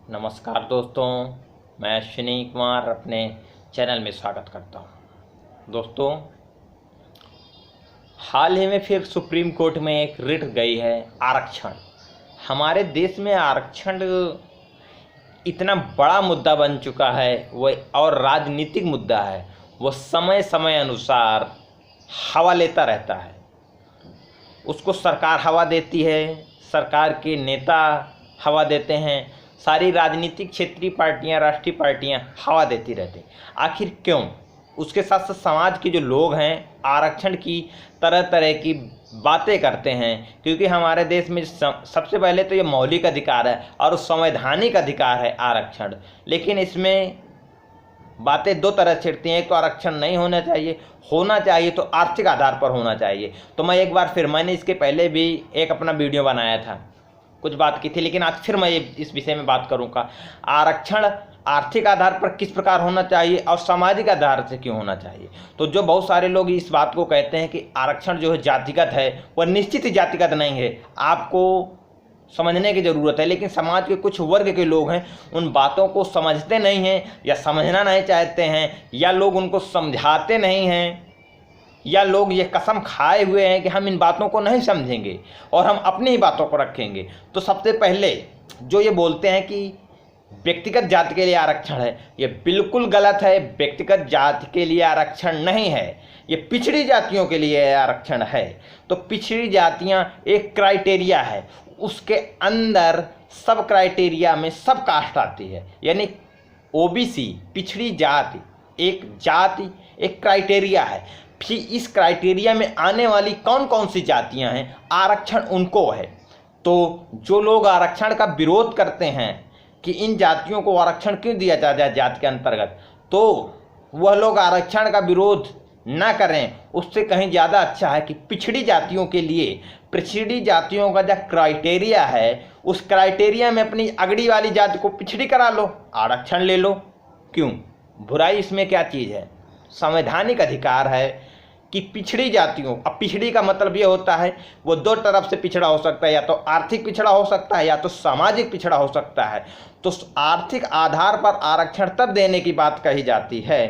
नमस्कार दोस्तों, मैं अश्विनी कुमार अपने चैनल में स्वागत करता हूं। दोस्तों, हाल ही में फिर सुप्रीम कोर्ट में एक रिट गई है आरक्षण। हमारे देश में आरक्षण इतना बड़ा मुद्दा बन चुका है वह और राजनीतिक मुद्दा है। वो समय समय अनुसार हवा लेता रहता है। उसको सरकार हवा देती है, सरकार के नेता हवा देते हैं, सारी राजनीतिक क्षेत्रीय पार्टियां, राष्ट्रीय पार्टियां हवा देती रहती हैं। आखिर क्यों? उसके साथ साथ समाज के जो लोग हैं आरक्षण की तरह तरह की बातें करते हैं, क्योंकि हमारे देश में सबसे पहले तो ये मौलिक अधिकार है और संवैधानिक अधिकार है आरक्षण। लेकिन इसमें बातें दो तरह छिड़ती हैं। एक तो आरक्षण नहीं होना चाहिए तो आर्थिक आधार पर होना चाहिए। तो मैं एक बार फिर, मैंने इसके पहले भी एक अपना वीडियो बनाया था, कुछ बात की थी, लेकिन आज फिर मैं इस विषय में बात करूंगा। आरक्षण आर्थिक आधार पर किस प्रकार होना चाहिए और सामाजिक आधार से क्यों होना चाहिए। तो जो बहुत सारे लोग इस बात को कहते हैं कि आरक्षण जो है जातिगत है, वह निश्चित ही जातिगत नहीं है, आपको समझने की ज़रूरत है। लेकिन समाज के कुछ वर्ग के लोग हैं, उन बातों को समझते नहीं हैं या समझना नहीं चाहते हैं, या लोग उनको समझाते नहीं हैं, या लोग ये कसम खाए हुए हैं कि हम इन बातों को नहीं समझेंगे और हम अपनी ही बातों को रखेंगे। तो सबसे पहले जो ये बोलते हैं कि व्यक्तिगत जाति के लिए आरक्षण है, ये बिल्कुल गलत है। व्यक्तिगत जाति के लिए आरक्षण नहीं है, ये पिछड़ी जातियों के लिए आरक्षण है। तो पिछड़ी जातियां एक क्राइटेरिया है, उसके अंदर सब क्राइटेरिया में सब कास्ट आती है। यानी ओबीसी पिछड़ी जाति एक क्राइटेरिया है। फिर इस क्राइटेरिया में आने वाली कौन कौन सी जातियां हैं, आरक्षण उनको है। तो जो लोग आरक्षण का विरोध करते हैं कि इन जातियों को आरक्षण क्यों दिया जाता है जाति के अंतर्गत, तो वह लोग आरक्षण का विरोध ना करें। उससे कहीं ज़्यादा अच्छा है कि पिछड़ी जातियों के लिए, पिछड़ी जातियों का जो क्राइटेरिया है, उस क्राइटेरिया में अपनी अगड़ी वाली जाति को पिछड़ी करा लो, आरक्षण ले लो। क्यों? बुराई इसमें क्या चीज़ है? संवैधानिक अधिकार है कि पिछड़ी जातियों, अब पिछड़ी का मतलब ये होता है वो दो तरफ से पिछड़ा हो सकता है, या तो आर्थिक पिछड़ा हो सकता है या तो सामाजिक पिछड़ा हो सकता है। तो आर्थिक आधार पर आरक्षण तब देने की बात कही जाती है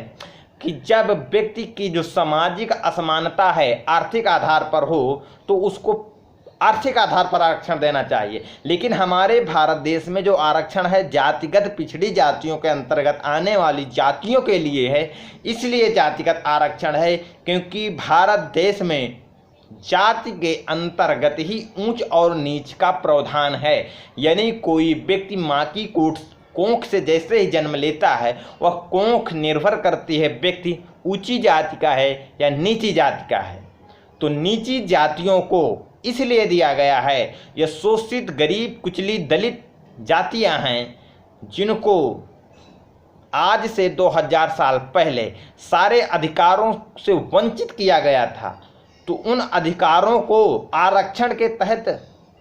कि जब व्यक्ति की जो सामाजिक असमानता है आर्थिक आधार पर हो, तो उसको आर्थिक आधार पर आरक्षण देना चाहिए। लेकिन हमारे भारत देश में जो आरक्षण है जातिगत पिछड़ी जातियों के अंतर्गत आने वाली जातियों के लिए है। इसलिए जातिगत आरक्षण है क्योंकि भारत देश में जाति के अंतर्गत ही ऊंच और नीच का प्रावधान है। यानी कोई व्यक्ति माँ की कोख से जैसे ही जन्म लेता है, वह कोख निर्भर करती है व्यक्ति ऊंची जाति का है या नीची जाति का है। तो नीची जातियों को इसलिए दिया गया है, यह शोषित, गरीब, कुचली, दलित जातियां हैं जिनको आज से 2000 साल पहले सारे अधिकारों से वंचित किया गया था। तो उन अधिकारों को आरक्षण के तहत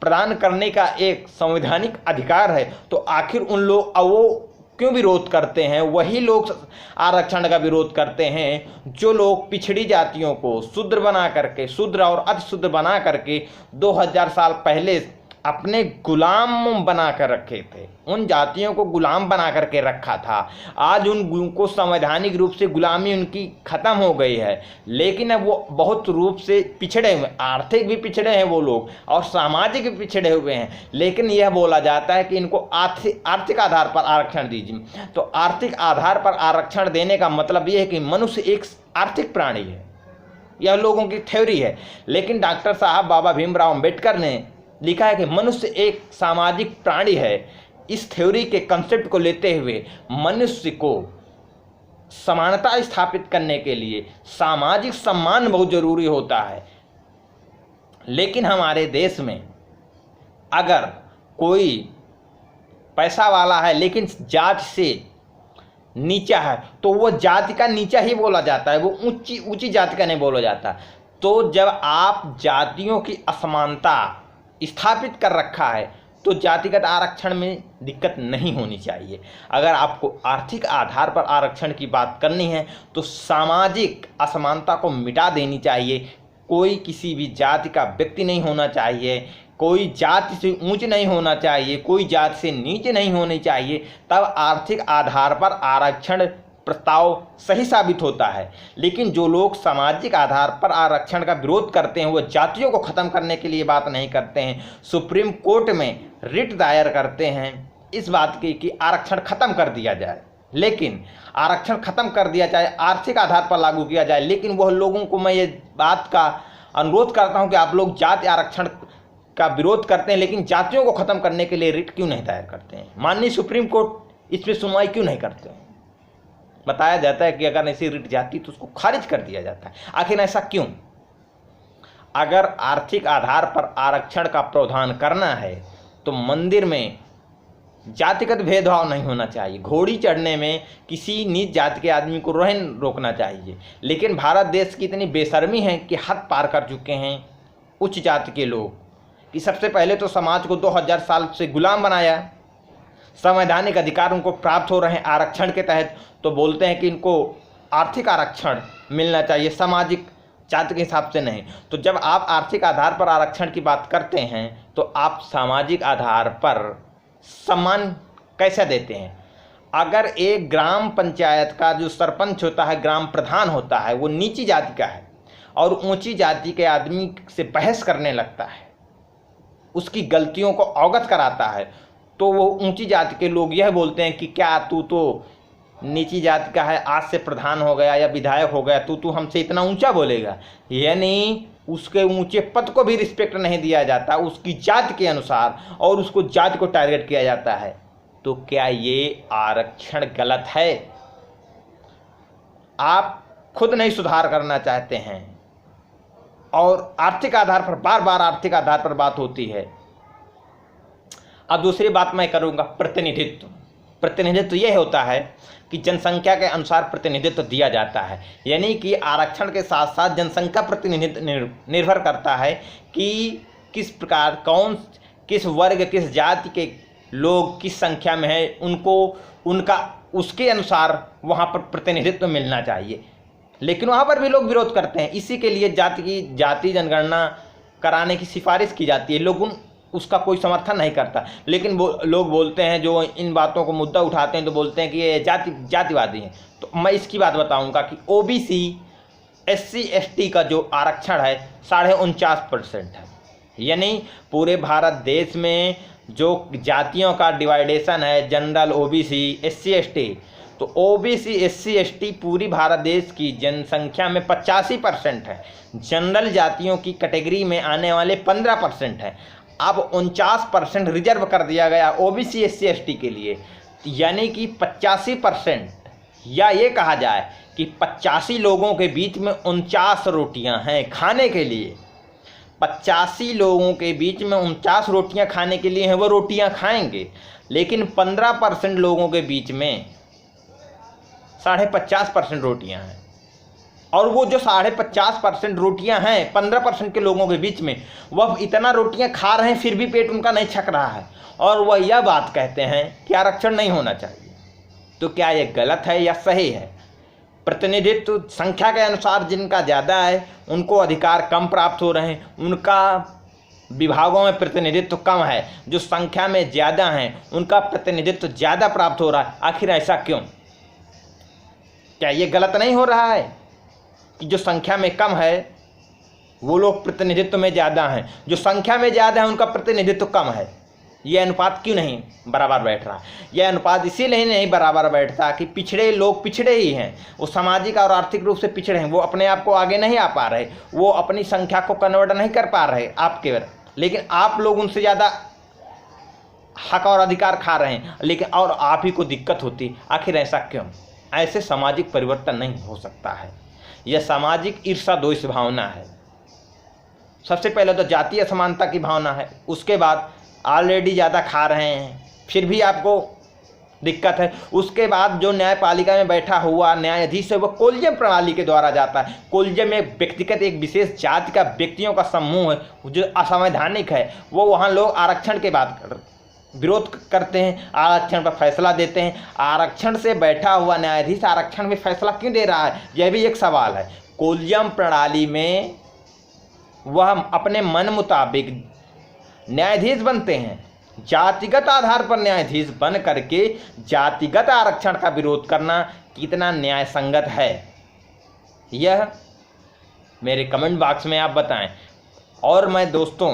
प्रदान करने का एक संवैधानिक अधिकार है। तो आखिर उन लोग वो क्यों विरोध करते हैं? वही लोग आरक्षण का विरोध करते हैं जो लोग पिछड़ी जातियों को शूद्र बना करके, शूद्र और अति शूद्र बना करके 2000 साल पहले अपने गुलाम बना कर रखे थे। उन जातियों को गुलाम बना करके रखा था। आज उनको संवैधानिक रूप से गुलामी उनकी खत्म हो गई है, लेकिन अब वो बहुत रूप से पिछड़े हुए, आर्थिक भी पिछड़े हैं वो लोग और सामाजिक भी पिछड़े हुए हैं। लेकिन यह बोला जाता है कि इनको आर्थिक आधार पर आरक्षण दीजिए। तो आर्थिक आधार पर आरक्षण देने का मतलब यह है कि मनुष्य एक आर्थिक प्राणी है। यह लोगों की थ्योरी है, लेकिन डॉक्टर साहब बाबा भीमराव अम्बेडकर ने लिखा है कि मनुष्य एक सामाजिक प्राणी है। इस थ्योरी के कंसेप्ट को लेते हुए मनुष्य को समानता स्थापित करने के लिए सामाजिक सम्मान बहुत जरूरी होता है। लेकिन हमारे देश में अगर कोई पैसा वाला है लेकिन जाति से नीचा है, तो वो जाति का नीचा ही बोला जाता है, वो ऊंची जाति का नहीं बोला जाता। तो जब आप जातियों की असमानता स्थापित कर रखा है, तो जातिगत आरक्षण में दिक्कत नहीं होनी चाहिए। अगर आपको आर्थिक आधार पर आरक्षण की बात करनी है तो सामाजिक असमानता को मिटा देनी चाहिए। कोई किसी भी जाति का व्यक्ति नहीं होना चाहिए, कोई जाति से ऊंच नहीं होना चाहिए, कोई जाति से नीचे नहीं होनी चाहिए, तब आर्थिक आधार पर आरक्षण प्रस्ताव सही साबित होता है। लेकिन जो लोग सामाजिक आधार पर आरक्षण का विरोध करते हैं वो जातियों को ख़त्म करने के लिए बात नहीं करते हैं, सुप्रीम कोर्ट में रिट दायर करते हैं इस बात की कि आरक्षण ख़त्म कर दिया जाए। लेकिन आरक्षण ख़त्म कर दिया जाए, आर्थिक आधार पर लागू किया जाए, लेकिन वह लोगों को मैं ये बात का अनुरोध करता हूं कि आप लोग जाति आरक्षण का विरोध करते हैं लेकिन जातियों को ख़त्म करने के लिए रिट क्यों नहीं दायर करते हैं? माननीय सुप्रीम कोर्ट इस पर सुनवाई क्यों नहीं करते हैं? बताया जाता है कि अगर ऐसी रिट जाती तो उसको खारिज कर दिया जाता है। आखिर ऐसा क्यों? अगर आर्थिक आधार पर आरक्षण का प्रावधान करना है तो मंदिर में जातिगत भेदभाव नहीं होना चाहिए, घोड़ी चढ़ने में किसी नीच जाति के आदमी को नहीं रोकना चाहिए। लेकिन भारत देश की इतनी बेशर्मी है कि हद पार कर चुके हैं उच्च जाति के लोग कि सबसे पहले तो समाज को 2000 साल से गुलाम बनाया, संवैधानिक अधिकार उनको प्राप्त हो रहे हैं आरक्षण के तहत, तो बोलते हैं कि इनको आर्थिक आरक्षण मिलना चाहिए, सामाजिक जाति के हिसाब से नहीं। तो जब आप आर्थिक आधार पर आरक्षण की बात करते हैं तो आप सामाजिक आधार पर सम्मान कैसे देते हैं? अगर एक ग्राम पंचायत का जो सरपंच होता है, ग्राम प्रधान होता है, वो नीची जाति का है और ऊंची जाति के आदमी से बहस करने लगता है, उसकी गलतियों को अवगत कराता है, तो वो ऊंची जाति के लोग यह बोलते हैं कि क्या तू तो नीची जाति का है, आज से प्रधान हो गया या विधायक हो गया, तू हमसे इतना ऊंचा बोलेगा? यानी उसके ऊंचे पद को भी रिस्पेक्ट नहीं दिया जाता उसकी जाति के अनुसार और उसको जाति को टारगेट किया जाता है। तो क्या ये आरक्षण गलत है? आप खुद नहीं सुधार करना चाहते हैं और आर्थिक आधार पर बार बार आर्थिक आधार पर बात होती है। अब दूसरी बात मैं करूंगा, प्रतिनिधित्व। प्रतिनिधित्व यह होता है कि जनसंख्या के अनुसार प्रतिनिधित्व दिया जाता है, यानी कि आरक्षण के साथ साथ जनसंख्या प्रतिनिधित्व निर्भर करता है कि किस प्रकार कौन किस वर्ग किस जाति के लोग किस संख्या में है, उनको उनका उसके अनुसार वहाँ पर प्रतिनिधित्व मिलना चाहिए। लेकिन वहाँ पर भी लोग विरोध करते हैं, इसी के लिए जाति जनगणना कराने की सिफारिश की जाती है, लोग उसका कोई समर्थन नहीं करता। लेकिन लोग बोलते हैं, जो इन बातों को मुद्दा उठाते हैं तो बोलते हैं कि ये जातिवादी हैं। तो मैं इसकी बात बताऊंगा कि ओबीसी SC ST का जो आरक्षण है 49.5% है, यानी पूरे भारत देश में जो जातियों का डिवाइडेशन है, जनरल OBC SC ST, तो OBC SC ST पूरी भारत देश की जनसंख्या में 85% है, जनरल जातियों की कैटेगरी में आने वाले 15% है। अब 49% रिजर्व कर दिया गया OBC SC ST के लिए, यानी कि 85%, या ये कहा जाए कि 85 लोगों के बीच में 49 रोटियां हैं खाने के लिए। 85 लोगों के बीच में 49 रोटियां खाने के लिए हैं, वो रोटियां खाएंगे। लेकिन 15% लोगों के बीच में 50.5% रोटियां हैं, और वो जो 50.5% रोटियां हैं 15% के लोगों के बीच में, वह इतना रोटियां खा रहे हैं फिर भी पेट उनका नहीं छक रहा है, और वह यह बात कहते हैं कि आरक्षण नहीं होना चाहिए। तो क्या ये गलत है या सही है? प्रतिनिधित्व संख्या के अनुसार जिनका ज़्यादा है उनको अधिकार कम प्राप्त हो रहे हैं, उनका विभागों में प्रतिनिधित्व कम है, जो संख्या में ज़्यादा हैं उनका प्रतिनिधित्व ज़्यादा प्राप्त हो रहा है। आखिर ऐसा क्यों? क्या ये गलत नहीं हो रहा है कि जो संख्या में कम है वो लोग प्रतिनिधित्व में ज़्यादा हैं, जो संख्या में ज़्यादा है उनका प्रतिनिधित्व कम है? ये अनुपात क्यों नहीं बराबर बैठ रहा? यह अनुपात इसीलिए नहीं बराबर बैठता कि पिछड़े लोग पिछड़े ही हैं, वो सामाजिक और आर्थिक रूप से पिछड़े हैं, वो अपने आप को आगे नहीं आ पा रहे, वो अपनी संख्या को कन्वर्ट नहीं कर पा रहे आपके, लेकिन आप लोग उनसे ज़्यादा हक और अधिकार खा रहे हैं, लेकिन और आप ही को दिक्कत होती। आखिर ऐसा क्यों? ऐसे सामाजिक परिवर्तन नहीं हो सकता है। यह सामाजिक ईर्षा द्वेष भावना है। सबसे पहले तो जातीय असमानता की भावना है, उसके बाद ऑलरेडी ज़्यादा खा रहे हैं फिर भी आपको दिक्कत है, उसके बाद जो न्यायपालिका में बैठा हुआ न्यायाधीश है वो कोलिजियम प्रणाली के द्वारा जाता है। कोलिजियम एक व्यक्तिगत एक विशेष जाति का व्यक्तियों का समूह है जो असंवैधानिक है, वो वहाँ लोग आरक्षण के बाद विरोध करते हैं, आरक्षण पर फैसला देते हैं। आरक्षण से बैठा हुआ न्यायाधीश आरक्षण में फैसला क्यों दे रहा है, यह भी एक सवाल है। कोलिजियम प्रणाली में वह अपने मन मुताबिक न्यायाधीश बनते हैं, जातिगत आधार पर न्यायाधीश बन करके जातिगत आरक्षण का विरोध करना कितना न्याय संगत है, यह मेरे कमेंट बॉक्स में आप बताएं। और मैं दोस्तों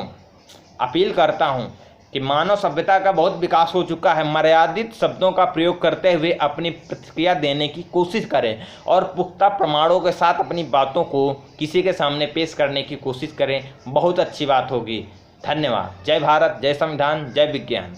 अपील करता हूं कि मानव सभ्यता का बहुत विकास हो चुका है, मर्यादित शब्दों का प्रयोग करते हुए अपनी प्रतिक्रिया देने की कोशिश करें और पुख्ता प्रमाणों के साथ अपनी बातों को किसी के सामने पेश करने की कोशिश करें, बहुत अच्छी बात होगी। धन्यवाद। जय भारत, जय संविधान, जय विज्ञान।